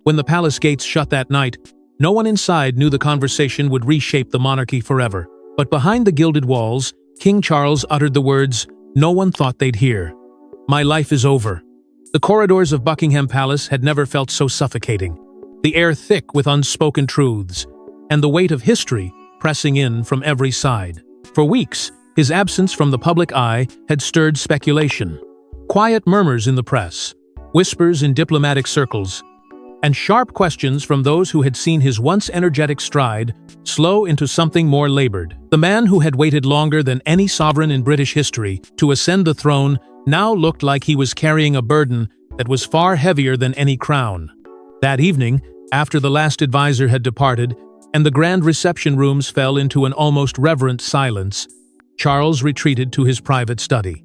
When the palace gates shut that night, no one inside knew the conversation would reshape the monarchy forever. But behind the gilded walls, King Charles uttered the words no one thought they'd hear. "My life is over." The corridors of Buckingham Palace had never felt so suffocating, the air thick with unspoken truths, and the weight of history pressing in from every side. For weeks, his absence from the public eye had stirred speculation. Quiet murmurs in the press, whispers in diplomatic circles, and sharp questions from those who had seen his once energetic stride slow into something more labored. The man who had waited longer than any sovereign in British history to ascend the throne now looked like he was carrying a burden that was far heavier than any crown. That evening, after the last advisor had departed, and the grand reception rooms fell into an almost reverent silence, Charles retreated to his private study.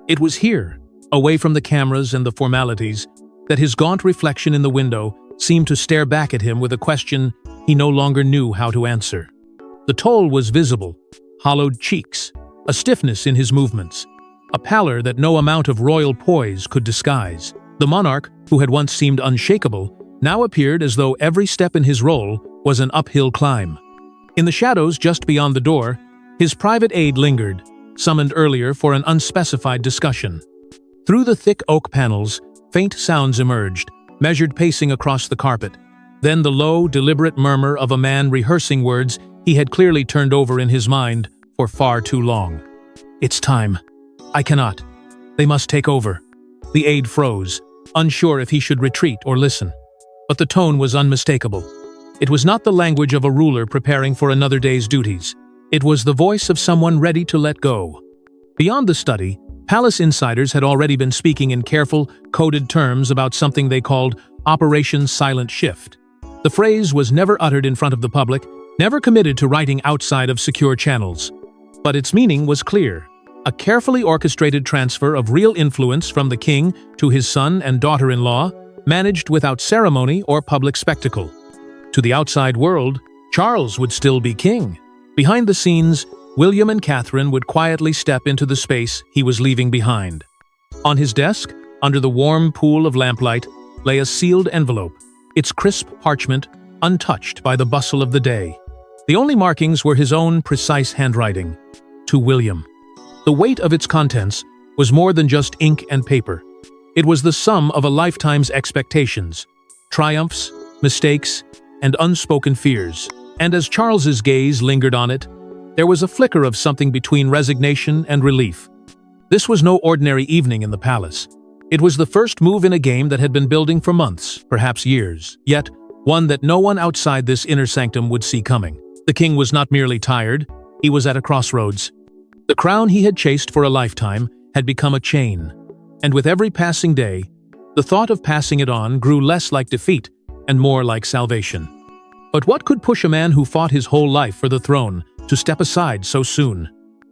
It was here, away from the cameras and the formalities, that his gaunt reflection in the window seemed to stare back at him with a question he no longer knew how to answer. The toll was visible: hollowed cheeks, a stiffness in his movements, a pallor that no amount of royal poise could disguise. The monarch, who had once seemed unshakable, now appeared as though every step in his role was an uphill climb. In the shadows just beyond the door, his private aide lingered, summoned earlier for an unspecified discussion. Through the thick oak panels, faint sounds emerged, measured pacing across the carpet. Then the low, deliberate murmur of a man rehearsing words he had clearly turned over in his mind for far too long. "It's time. I cannot. They must take over." The aide froze, unsure if he should retreat or listen. But the tone was unmistakable. It was not the language of a ruler preparing for another day's duties. It was the voice of someone ready to let go. Beyond the study, palace insiders had already been speaking in careful, coded terms about something they called Operation Silent Shift. The phrase was never uttered in front of the public, never committed to writing outside of secure channels. But its meaning was clear: a carefully orchestrated transfer of real influence from the king to his son and daughter-in-law, managed without ceremony or public spectacle. To the outside world, Charles would still be king. Behind the scenes, William and Catherine would quietly step into the space he was leaving behind. On his desk, under the warm pool of lamplight, lay a sealed envelope, its crisp parchment untouched by the bustle of the day. The only markings were his own precise handwriting: to William. The weight of its contents was more than just ink and paper. It was the sum of a lifetime's expectations, triumphs, mistakes, and unspoken fears. And as Charles's gaze lingered on it, there was a flicker of something between resignation and relief. This was no ordinary evening in the palace. It was the first move in a game that had been building for months, perhaps years, yet one that no one outside this inner sanctum would see coming. The king was not merely tired, he was at a crossroads. The crown he had chased for a lifetime had become a chain, and with every passing day, the thought of passing it on grew less like defeat and more like salvation. But what could push a man who fought his whole life for the throne to step aside so soon?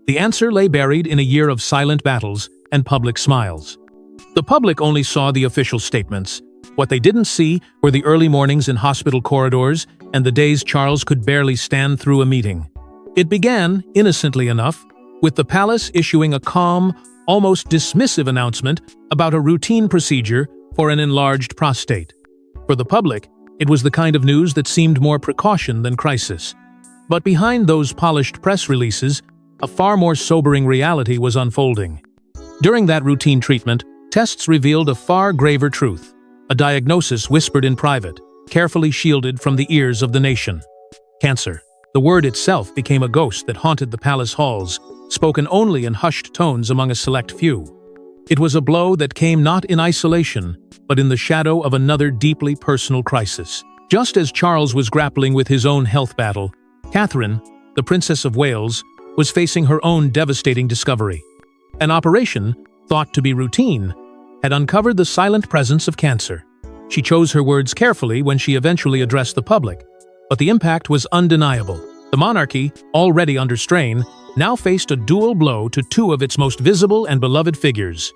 The answer lay buried in a year of silent battles and public smiles. The public only saw the official statements. What they didn't see were the early mornings in hospital corridors and the days Charles could barely stand through a meeting. It began, innocently enough, with the palace issuing a calm, almost dismissive announcement about a routine procedure for an enlarged prostate. For the public, it was the kind of news that seemed more precaution than crisis. But behind those polished press releases, a far more sobering reality was unfolding. During that routine treatment, tests revealed a far graver truth, a diagnosis whispered in private, carefully shielded from the ears of the nation. Cancer. The word itself became a ghost that haunted the palace halls, spoken only in hushed tones among a select few. It was a blow that came not in isolation, but in the shadow of another deeply personal crisis. Just as Charles was grappling with his own health battle, Catherine, the Princess of Wales, was facing her own devastating discovery. An operation, thought to be routine, had uncovered the silent presence of cancer. She chose her words carefully when she eventually addressed the public, but the impact was undeniable. The monarchy, already under strain, now faced a dual blow to two of its most visible and beloved figures.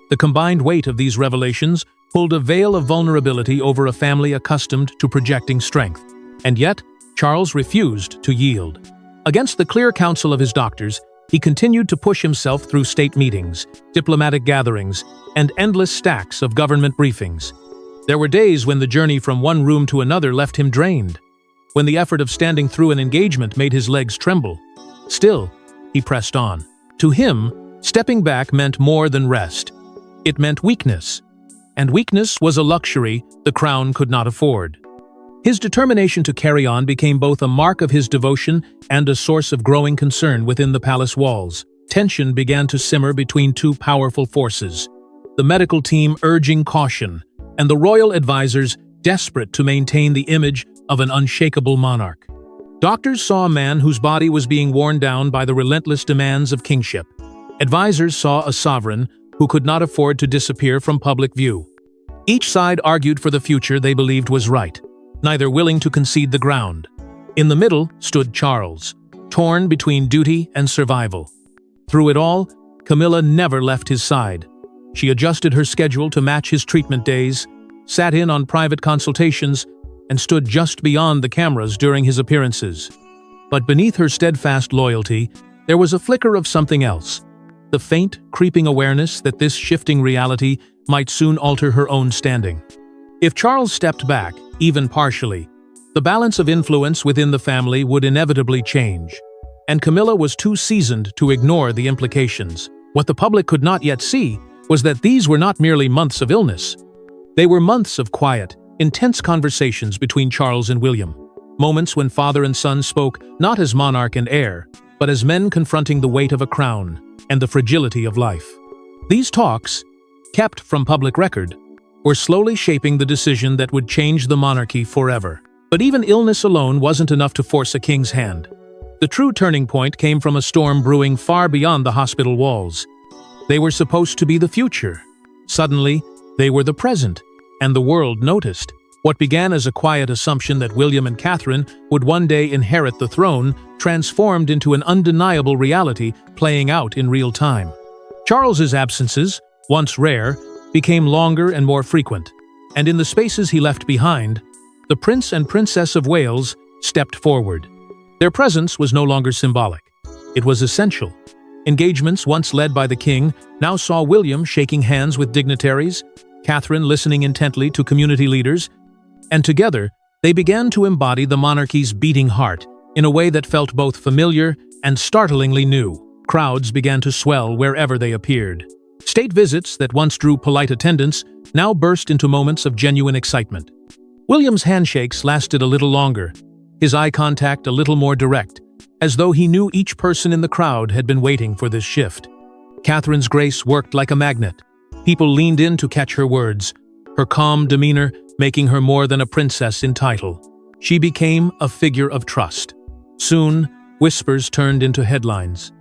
The combined weight of these revelations pulled a veil of vulnerability over a family accustomed to projecting strength. And yet, Charles refused to yield. Against the clear counsel of his doctors, he continued to push himself through state meetings, diplomatic gatherings, and endless stacks of government briefings. There were days when the journey from one room to another left him drained, when the effort of standing through an engagement made his legs tremble. Still, he pressed on. To him, stepping back meant more than rest. It meant weakness, and weakness was a luxury the crown could not afford. His determination to carry on became both a mark of his devotion and a source of growing concern within the palace walls. Tension began to simmer between two powerful forces, the medical team urging caution, and the royal advisors desperate to maintain the image of an unshakable monarch. Doctors saw a man whose body was being worn down by the relentless demands of kingship. Advisors saw a sovereign who could not afford to disappear from public view. Each side argued for the future they believed was right, neither willing to concede the ground. In the middle stood Charles, torn between duty and survival. Through it all, Camilla never left his side. She adjusted her schedule to match his treatment days, sat in on private consultations, and stood just beyond the cameras during his appearances. But beneath her steadfast loyalty, there was a flicker of something else, the faint, creeping awareness that this shifting reality might soon alter her own standing. If Charles stepped back, even partially, the balance of influence within the family would inevitably change, and Camilla was too seasoned to ignore the implications. What the public could not yet see was that these were not merely months of illness. They were months of quiet, intense conversations between Charles and William, moments when father and son spoke not as monarch and heir, but as men confronting the weight of a crown and the fragility of life. These talks, kept from public record, were slowly shaping the decision that would change the monarchy forever. But even illness alone wasn't enough to force a king's hand. The true turning point came from a storm brewing far beyond the hospital walls. They were supposed to be the future. Suddenly, they were the present, and the world noticed. What began as a quiet assumption that William and Catherine would one day inherit the throne transformed into an undeniable reality playing out in real time. Charles's absences, once rare, became longer and more frequent, and in the spaces he left behind, the Prince and Princess of Wales stepped forward. Their presence was no longer symbolic. It was essential. Engagements once led by the king now saw William shaking hands with dignitaries, Catherine listening intently to community leaders, and together they began to embody the monarchy's beating heart in a way that felt both familiar and startlingly new. Crowds began to swell wherever they appeared. State visits that once drew polite attendance now burst into moments of genuine excitement. William's handshakes lasted a little longer, his eye contact a little more direct, as though he knew each person in the crowd had been waiting for this shift. Catherine's grace worked like a magnet. People leaned in to catch her words, her calm demeanor making her more than a princess in title. She became a figure of trust. Soon, whispers turned into headlines.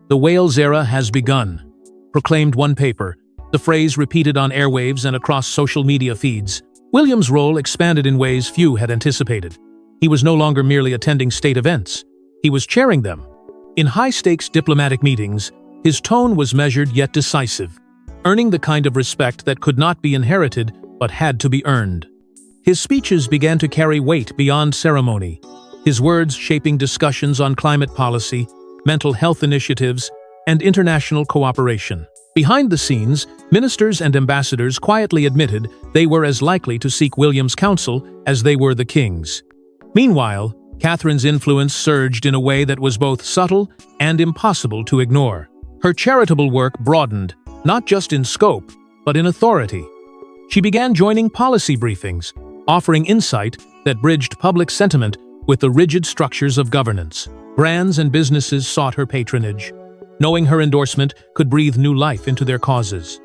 "The Wales era has begun," proclaimed one paper, the phrase repeated on airwaves and across social media feeds. William's role expanded in ways few had anticipated. He was no longer merely attending state events. He was chairing them. In high-stakes diplomatic meetings, his tone was measured yet decisive, earning the kind of respect that could not be inherited but had to be earned. His speeches began to carry weight beyond ceremony, his words shaping discussions on climate policy, mental health initiatives, and international cooperation. Behind the scenes, ministers and ambassadors quietly admitted they were as likely to seek William's counsel as they were the king's. Meanwhile, Catherine's influence surged in a way that was both subtle and impossible to ignore. Her charitable work broadened, not just in scope, but in authority. She began joining policy briefings, offering insight that bridged public sentiment with the rigid structures of governance. Brands and businesses sought her patronage, knowing her endorsement could breathe new life into their causes.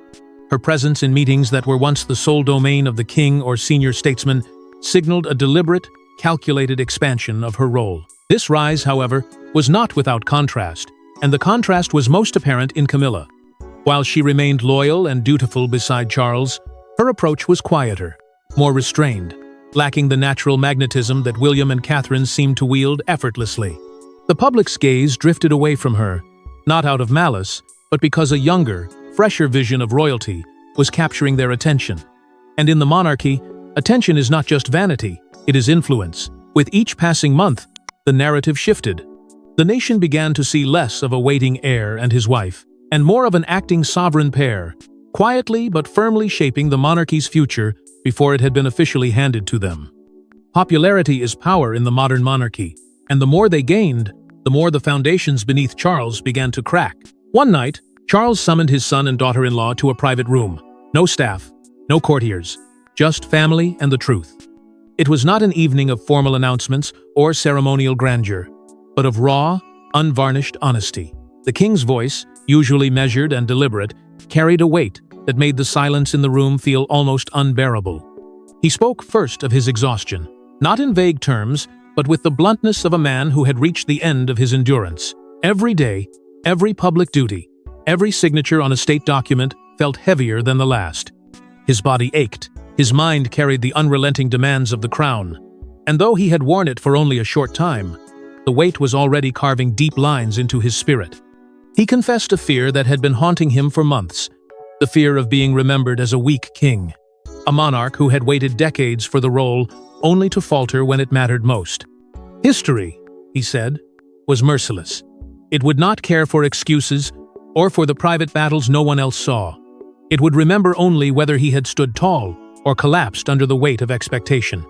Her presence in meetings that were once the sole domain of the king or senior statesman signaled a deliberate, calculated expansion of her role. This rise, however, was not without contrast, and the contrast was most apparent in Camilla. While she remained loyal and dutiful beside Charles, her approach was quieter, more restrained, lacking the natural magnetism that William and Catherine seemed to wield effortlessly. The public's gaze drifted away from her, not out of malice, but because a younger, fresher vision of royalty was capturing their attention. And in the monarchy, attention is not just vanity, it is influence. With each passing month, the narrative shifted. The nation began to see less of a waiting heir and his wife, and more of an acting sovereign pair, quietly but firmly shaping the monarchy's future before it had been officially handed to them. Popularity is power in the modern monarchy, and the more they gained, the more the foundations beneath Charles began to crack. One night, Charles summoned his son and daughter-in-law to a private room. No staff, no courtiers, just family and the truth. It was not an evening of formal announcements or ceremonial grandeur, but of raw, unvarnished honesty. The king's voice, usually measured and deliberate, carried a weight that made the silence in the room feel almost unbearable. He spoke first of his exhaustion, not in vague terms, but with the bluntness of a man who had reached the end of his endurance. Every day, every public duty, every signature on a state document felt heavier than the last. His body ached, his mind carried the unrelenting demands of the crown, and though he had worn it for only a short time, the weight was already carving deep lines into his spirit. He confessed a fear that had been haunting him for months, the fear of being remembered as a weak king, a monarch who had waited decades for the role only to falter when it mattered most. History, he said, was merciless. It would not care for excuses or for the private battles no one else saw. It would remember only whether he had stood tall or collapsed under the weight of expectation.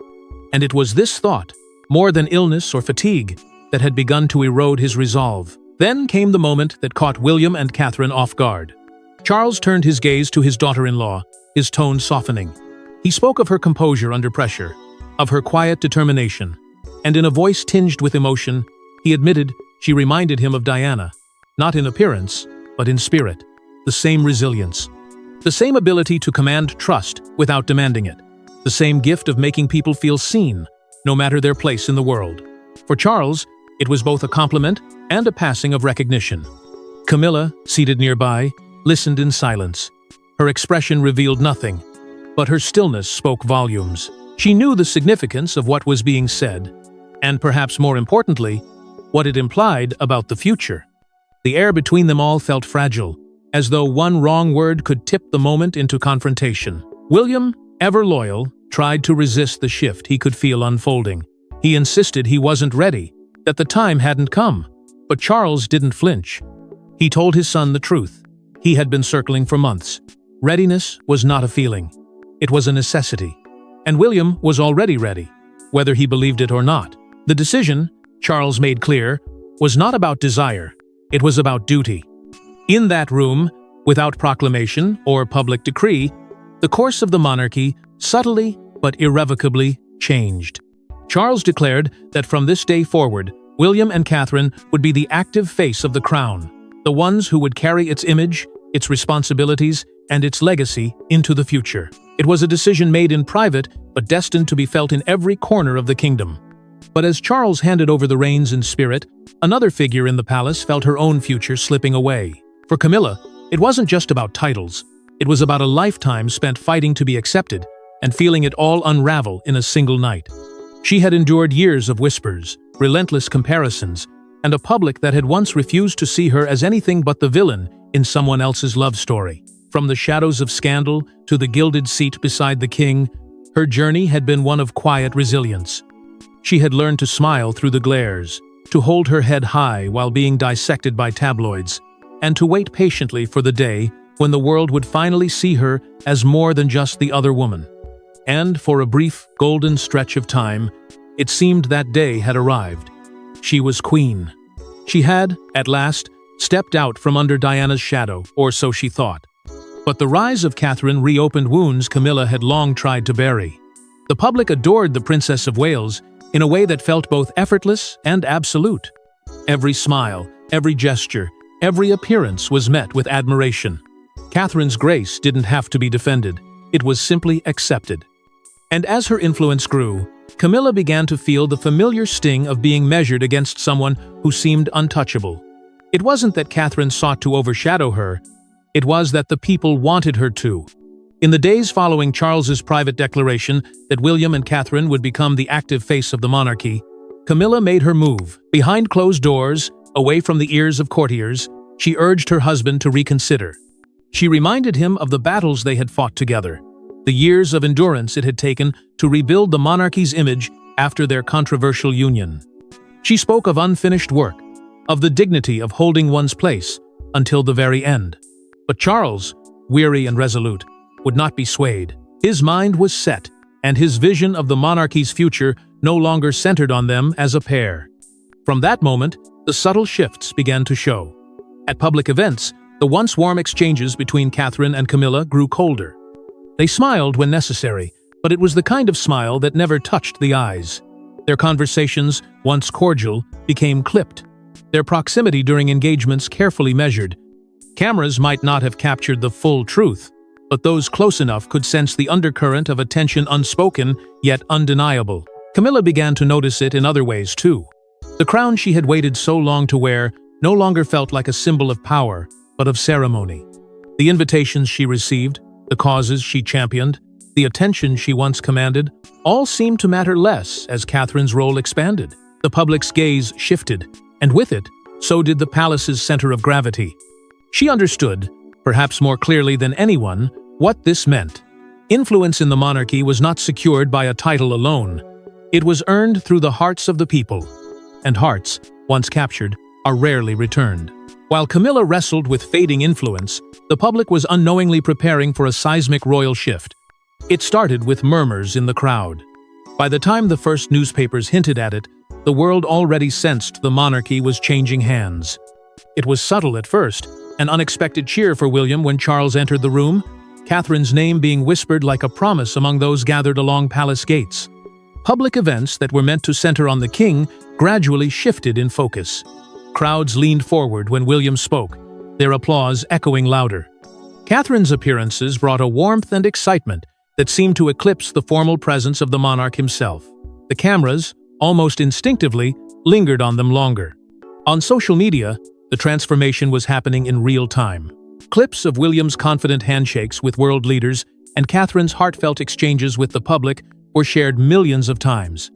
And it was this thought, more than illness or fatigue, that had begun to erode his resolve. Then came the moment that caught William and Catherine off guard. Charles turned his gaze to his daughter-in-law, his tone softening. He spoke of her composure under pressure, of her quiet determination, and in a voice tinged with emotion, he admitted she reminded him of Diana, not in appearance, but in spirit. The same resilience, the same ability to command trust without demanding it, the same gift of making people feel seen, no matter their place in the world. For Charles, it was both a compliment and a passing of recognition. Camilla, seated nearby, listened in silence. Her expression revealed nothing, but her stillness spoke volumes. She knew the significance of what was being said, and perhaps more importantly, what it implied about the future. The air between them all felt fragile, as though one wrong word could tip the moment into confrontation. William, ever loyal, tried to resist the shift he could feel unfolding. He insisted he wasn't ready, that the time hadn't come. But Charles didn't flinch. He told his son the truth. He had been circling for months. Readiness was not a feeling. It was a necessity. And William was already ready, whether he believed it or not. The decision, Charles made clear, was not about desire. It was about duty. In that room, without proclamation or public decree, the course of the monarchy subtly but irrevocably changed. Charles declared that from this day forward, William and Catherine would be the active face of the crown, the ones who would carry its image, its responsibilities, and its legacy into the future. It was a decision made in private, but destined to be felt in every corner of the kingdom. But as Charles handed over the reins in spirit, another figure in the palace felt her own future slipping away. For Camilla, it wasn't just about titles. It was about a lifetime spent fighting to be accepted and feeling it all unravel in a single night. She had endured years of whispers, relentless comparisons, and a public that had once refused to see her as anything but the villain in someone else's love story. From the shadows of scandal to the gilded seat beside the king, her journey had been one of quiet resilience. She had learned to smile through the glares, to hold her head high while being dissected by tabloids, and to wait patiently for the day when the world would finally see her as more than just the other woman. And for a brief, golden stretch of time, it seemed that day had arrived. She was queen. She had, at last, stepped out from under Diana's shadow, or so she thought. But the rise of Catherine reopened wounds Camilla had long tried to bury. The public adored the Princess of Wales in a way that felt both effortless and absolute. Every smile, every gesture, every appearance was met with admiration. Catherine's grace didn't have to be defended. It was simply accepted. And as her influence grew, Camilla began to feel the familiar sting of being measured against someone who seemed untouchable. It wasn't that Catherine sought to overshadow her, it was that the people wanted her to. In the days following Charles's private declaration that William and Catherine would become the active face of the monarchy, Camilla made her move. Behind closed doors, away from the ears of courtiers, she urged her husband to reconsider. She reminded him of the battles they had fought together, the years of endurance it had taken to rebuild the monarchy's image after their controversial union. She spoke of unfinished work, of the dignity of holding one's place until the very end. But Charles, weary and resolute, would not be swayed. His mind was set, and his vision of the monarchy's future no longer centered on them as a pair. From that moment, the subtle shifts began to show. At public events, the once warm exchanges between Catherine and Camilla grew colder. They smiled when necessary, but it was the kind of smile that never touched the eyes. Their conversations, once cordial, became clipped. Their proximity during engagements carefully measured. Cameras might not have captured the full truth, but those close enough could sense the undercurrent of a tension unspoken, yet undeniable. Camilla began to notice it in other ways too. The crown she had waited so long to wear no longer felt like a symbol of power, but of ceremony. The invitations she received, the causes she championed, the attention she once commanded, all seemed to matter less as Catherine's role expanded. The public's gaze shifted, and with it, so did the palace's center of gravity. She understood, perhaps more clearly than anyone, what this meant. Influence in the monarchy was not secured by a title alone. It was earned through the hearts of the people. And hearts, once captured, are rarely returned. While Camilla wrestled with fading influence, the public was unknowingly preparing for a seismic royal shift. It started with murmurs in the crowd. By the time the first newspapers hinted at it, the world already sensed the monarchy was changing hands. It was subtle at first, an unexpected cheer for William when Charles entered the room, Catherine's name being whispered like a promise among those gathered along palace gates. Public events that were meant to center on the king gradually shifted in focus. Crowds leaned forward when William spoke, their applause echoing louder. Catherine's appearances brought a warmth and excitement that seemed to eclipse the formal presence of the monarch himself. The cameras, almost instinctively, lingered on them longer. On social media, the transformation was happening in real time. Clips of William's confident handshakes with world leaders and Catherine's heartfelt exchanges with the public were shared millions of times.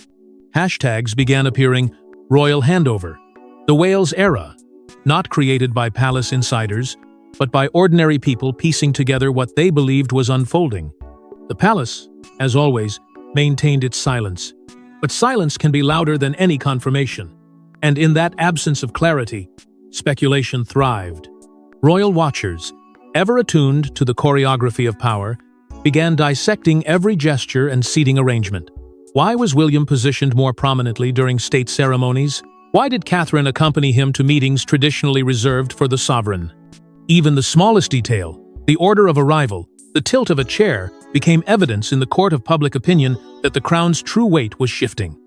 Hashtags began appearing, royal handover, the Wales era, not created by palace insiders, but by ordinary people piecing together what they believed was unfolding. The palace, as always, maintained its silence. But silence can be louder than any confirmation. And in that absence of clarity, speculation thrived. Royal watchers, ever attuned to the choreography of power, began dissecting every gesture and seating arrangement. Why was William positioned more prominently during state ceremonies? Why did Catherine accompany him to meetings traditionally reserved for the sovereign? Even the smallest detail, the order of arrival, the tilt of a chair, became evidence in the court of public opinion that the crown's true weight was shifting.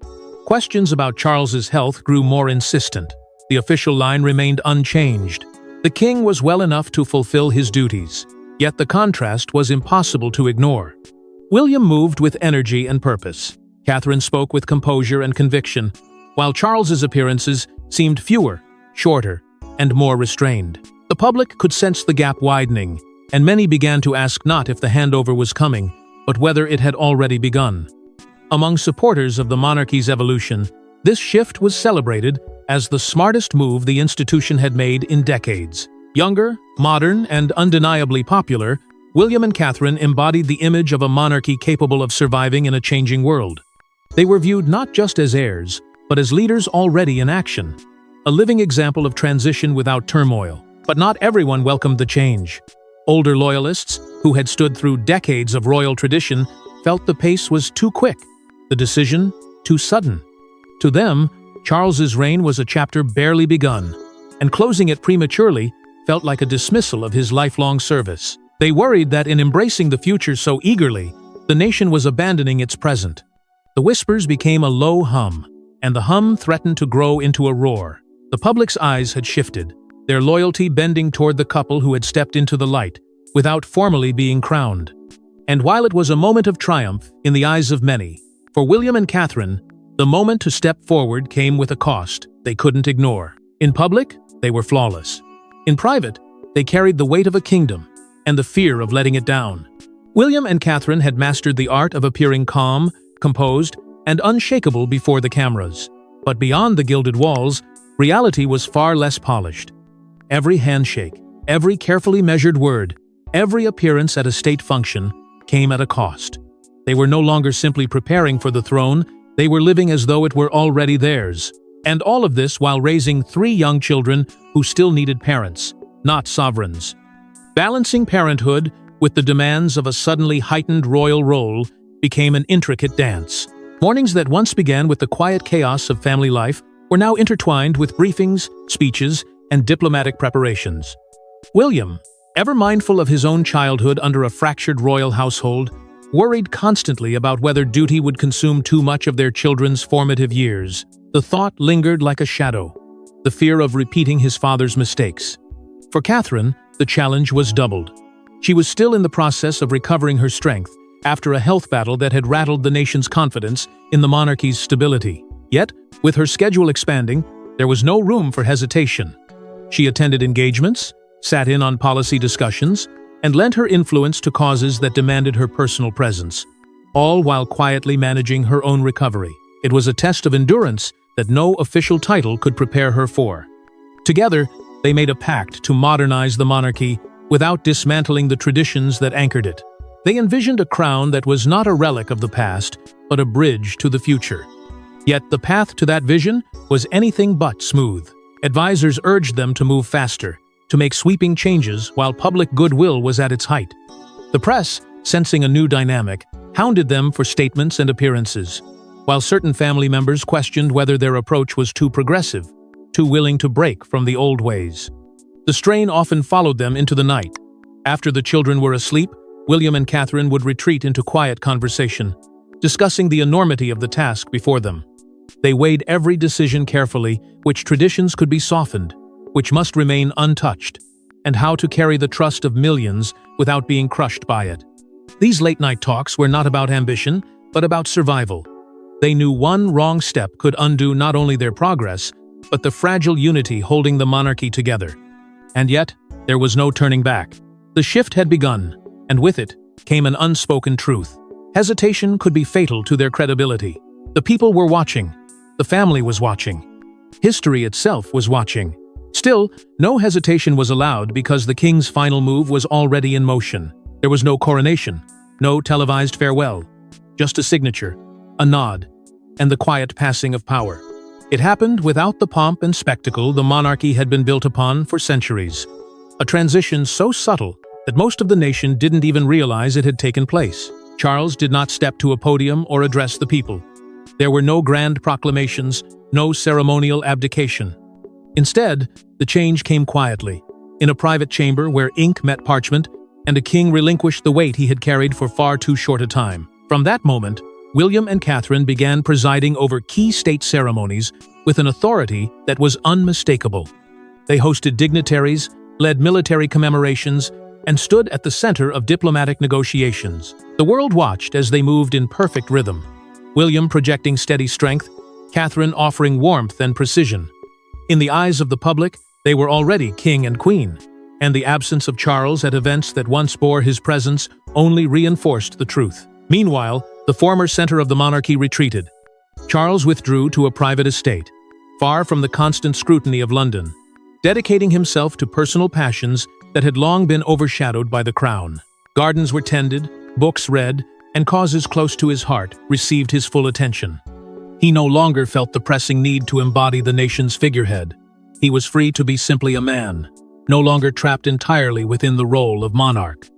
Questions about Charles's health grew more insistent. The official line remained unchanged. The king was well enough to fulfill his duties, yet the contrast was impossible to ignore. William moved with energy and purpose. Catherine spoke with composure and conviction, while Charles's appearances seemed fewer, shorter, and more restrained. The public could sense the gap widening, and many began to ask not if the handover was coming, but whether it had already begun. Among supporters of the monarchy's evolution, this shift was celebrated as the smartest move the institution had made in decades. Younger, modern, and undeniably popular, William and Catherine embodied the image of a monarchy capable of surviving in a changing world. They were viewed not just as heirs, but as leaders already in action, a living example of transition without turmoil. But not everyone welcomed the change. Older loyalists, who had stood through decades of royal tradition, felt the pace was too quick, the decision too sudden. To them, Charles's reign was a chapter barely begun, and closing it prematurely felt like a dismissal of his lifelong service. They worried that in embracing the future so eagerly, the nation was abandoning its present. The whispers became a low hum, and the hum threatened to grow into a roar. The public's eyes had shifted, their loyalty bending toward the couple who had stepped into the light, without formally being crowned. And while it was a moment of triumph in the eyes of many, for William and Catherine, the moment to step forward came with a cost they couldn't ignore. In public, they were flawless. In private, they carried the weight of a kingdom and the fear of letting it down. William and Catherine had mastered the art of appearing calm, composed, and unshakable before the cameras. But beyond the gilded walls, reality was far less polished. Every handshake, every carefully measured word, every appearance at a state function came at a cost. They were no longer simply preparing for the throne, they were living as though it were already theirs. And all of this while raising 3 young children who still needed parents, not sovereigns. Balancing parenthood, with the demands of a suddenly heightened royal role, became an intricate dance. Mornings that once began with the quiet chaos of family life were now intertwined with briefings, speeches, and diplomatic preparations. William, ever mindful of his own childhood under a fractured royal household, worried constantly about whether duty would consume too much of their children's formative years. The thought lingered like a shadow, the fear of repeating his father's mistakes. For Catherine, the challenge was doubled. She was still in the process of recovering her strength after a health battle that had rattled the nation's confidence in the monarchy's stability. Yet, with her schedule expanding, there was no room for hesitation. She attended engagements, sat in on policy discussions, and lent her influence to causes that demanded her personal presence, all while quietly managing her own recovery. It was a test of endurance that no official title could prepare her for. Together, they made a pact to modernize the monarchy without dismantling the traditions that anchored it. They envisioned a crown that was not a relic of the past, but a bridge to the future. Yet the path to that vision was anything but smooth. Advisors urged them to move faster, to make sweeping changes while public goodwill was at its height. The press, sensing a new dynamic, hounded them for statements and appearances, while certain family members questioned whether their approach was too progressive, too willing to break from the old ways. The strain often followed them into the night. After the children were asleep, William and Catherine would retreat into quiet conversation, discussing the enormity of the task before them. They weighed every decision carefully, which traditions could be softened, which must remain untouched, and how to carry the trust of millions without being crushed by it. These late-night talks were not about ambition, but about survival. They knew one wrong step could undo not only their progress, but the fragile unity holding the monarchy together. And yet, there was no turning back. The shift had begun, and with it came an unspoken truth. Hesitation could be fatal to their credibility. The people were watching. The family was watching. History itself was watching. Still, no hesitation was allowed because the king's final move was already in motion. There was no coronation, no televised farewell, just a signature, a nod, and the quiet passing of power. It happened without the pomp and spectacle the monarchy had been built upon for centuries. A transition so subtle that most of the nation didn't even realize it had taken place. Charles did not step to a podium or address the people. There were no grand proclamations, no ceremonial abdication. Instead, the change came quietly, in a private chamber where ink met parchment, and a king relinquished the weight he had carried for far too short a time. From that moment, William and Catherine began presiding over key state ceremonies with an authority that was unmistakable. They hosted dignitaries, led military commemorations, and stood at the center of diplomatic negotiations. The world watched as they moved in perfect rhythm, William projecting steady strength, Catherine offering warmth and precision. In the eyes of the public, they were already king and queen, and the absence of Charles at events that once bore his presence only reinforced the truth. Meanwhile, the former center of the monarchy retreated. Charles withdrew to a private estate, far from the constant scrutiny of London, dedicating himself to personal passions that had long been overshadowed by the crown. Gardens were tended, books read, and causes close to his heart received his full attention. He no longer felt the pressing need to embody the nation's figurehead. He was free to be simply a man, no longer trapped entirely within the role of monarch.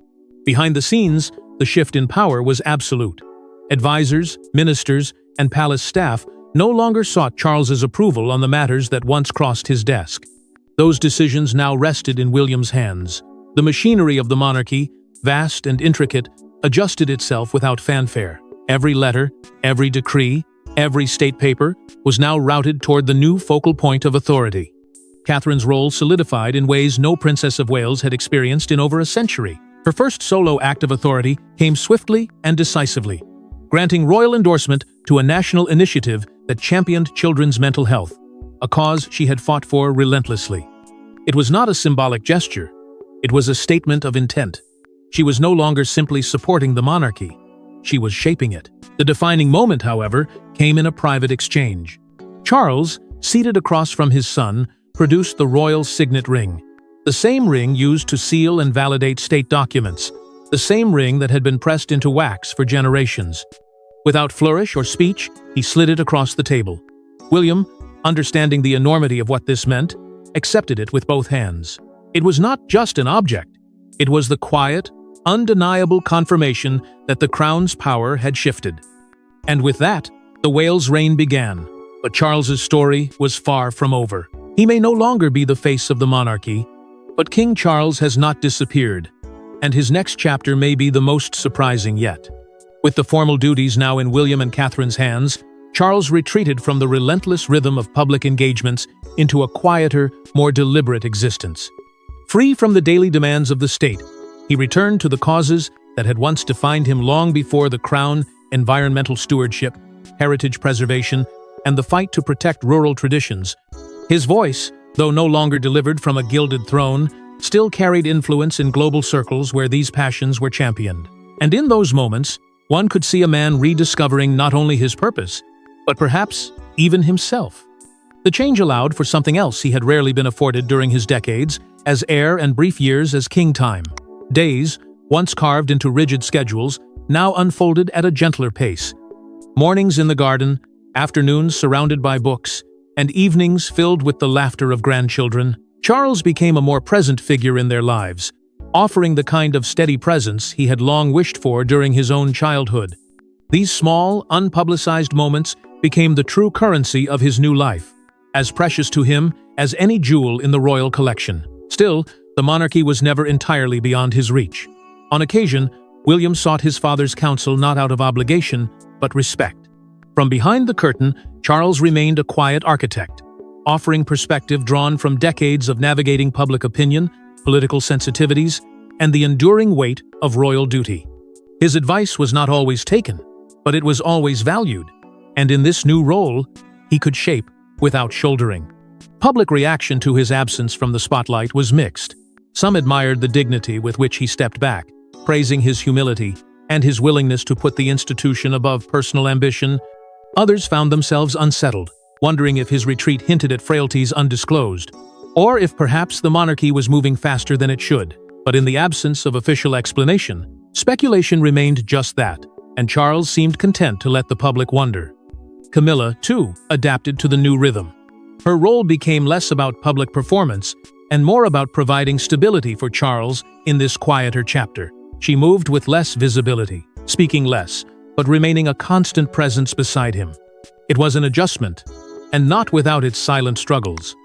Behind the scenes, the shift in power was absolute. Advisors, ministers, and palace staff no longer sought Charles's approval on the matters that once crossed his desk. Those decisions now rested in William's hands. The machinery of the monarchy, vast and intricate, adjusted itself without fanfare. Every letter, every decree, every state paper was now routed toward the new focal point of authority. Catherine's role solidified in ways no Princess of Wales had experienced in over a century. Her first solo act of authority came swiftly and decisively, granting royal endorsement to a national initiative that championed children's mental health, a cause she had fought for relentlessly. It was not a symbolic gesture. It was a statement of intent. She was no longer simply supporting the monarchy. She was shaping it. The defining moment, however, came in a private exchange. Charles, seated across from his son, produced the royal signet ring, the same ring used to seal and validate state documents, the same ring that had been pressed into wax for generations. Without flourish or speech, he slid it across the table. William, understanding the enormity of what this meant, accepted it with both hands. It was not just an object. It was the quiet, undeniable confirmation that the crown's power had shifted. And with that, the Wales' reign began. But Charles's story was far from over. He may no longer be the face of the monarchy, but King Charles has not disappeared, and his next chapter may be the most surprising yet. With the formal duties now in William and Catherine's hands, Charles retreated from the relentless rhythm of public engagements into a quieter, more deliberate existence. Free from the daily demands of the state, he returned to the causes that had once defined him long before the crown: environmental stewardship, heritage preservation, and the fight to protect rural traditions. His voice, though no longer delivered from a gilded throne, still carried influence in global circles where these passions were championed. And in those moments, one could see a man rediscovering not only his purpose, but perhaps even himself. The change allowed for something else he had rarely been afforded during his decades as heir and brief years as king time. Days, once carved into rigid schedules, now unfolded at a gentler pace. Mornings in the garden, afternoons surrounded by books, and evenings filled with the laughter of grandchildren. Charles became a more present figure in their lives, offering the kind of steady presence he had long wished for during his own childhood. These small, unpublicized moments became the true currency of his new life, as precious to him as any jewel in the royal collection. Still, the monarchy was never entirely beyond his reach. On occasion, William sought his father's counsel not out of obligation, but respect. From behind the curtain, Charles remained a quiet architect, offering perspective drawn from decades of navigating public opinion, political sensitivities, and the enduring weight of royal duty. His advice was not always taken, but it was always valued, and in this new role, he could shape without shouldering. Public reaction to his absence from the spotlight was mixed. Some admired the dignity with which he stepped back, praising his humility and his willingness to put the institution above personal ambition. Others found themselves unsettled, wondering if his retreat hinted at frailties undisclosed, or if perhaps the monarchy was moving faster than it should. But in the absence of official explanation, speculation remained just that, and Charles seemed content to let the public wonder. Camilla, too, adapted to the new rhythm. Her role became less about public performance and more about providing stability for Charles in this quieter chapter. She moved with less visibility, speaking less, but remaining a constant presence beside him. It was an adjustment, and not without its silent struggles.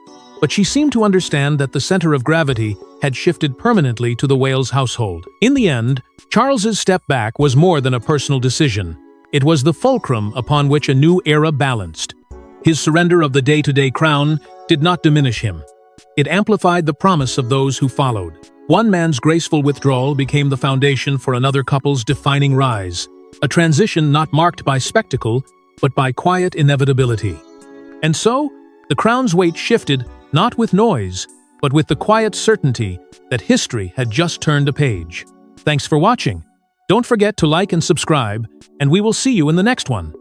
But she seemed to understand that the center of gravity had shifted permanently to the Wales household. In the end, Charles's step back was more than a personal decision. It was the fulcrum upon which a new era balanced. His surrender of the day-to-day crown did not diminish him. It amplified the promise of those who followed. One man's graceful withdrawal became the foundation for another couple's defining rise, a transition not marked by spectacle, but by quiet inevitability. And so, the crown's weight shifted, not with noise, but with the quiet certainty that history had just turned a page. Thanks for watching. Don't forget to like and subscribe, and we will see you in the next one.